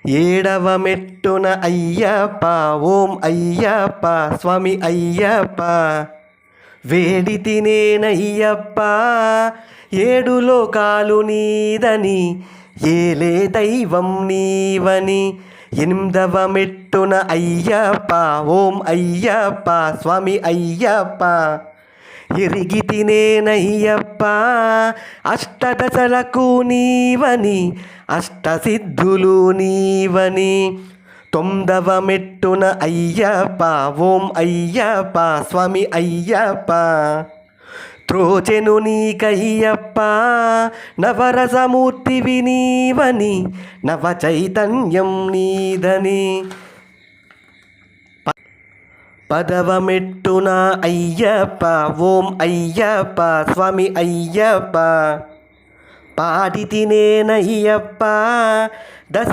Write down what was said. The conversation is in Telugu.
ఏడవ మెట్టున అయ్యప్ప ఓం అయ్యప్ప స్వామి అయ్యప్ప వేడి తినేనయ్యప్ప ఏడు లోకాలు నీదని ఏలే దైవం నీవని. ఎనిమిదవ మెట్టున అయ్యప్ప ఓం అయ్యప్ప స్వామి అయ్యప్ప ఎరిగి తినేనయ్యప్ప అష్టదశలకు నీవని అష్టసిద్ధులు నీవని. తొమ్మిదవ మెట్టున అయ్యప్ప ఓం అయ్యప్ప స్వామి అయ్యప్ప త్రోచెను నీకయ్యప్ప నవరసమూర్తివి నీవని నవ చైతన్యం నీదని. పదవ మెట్టున అయ్యప్ప ఓం అయ్యప్ప స్వామి అయ్యప్ప పాడి తినేనయ్యప్ప దశ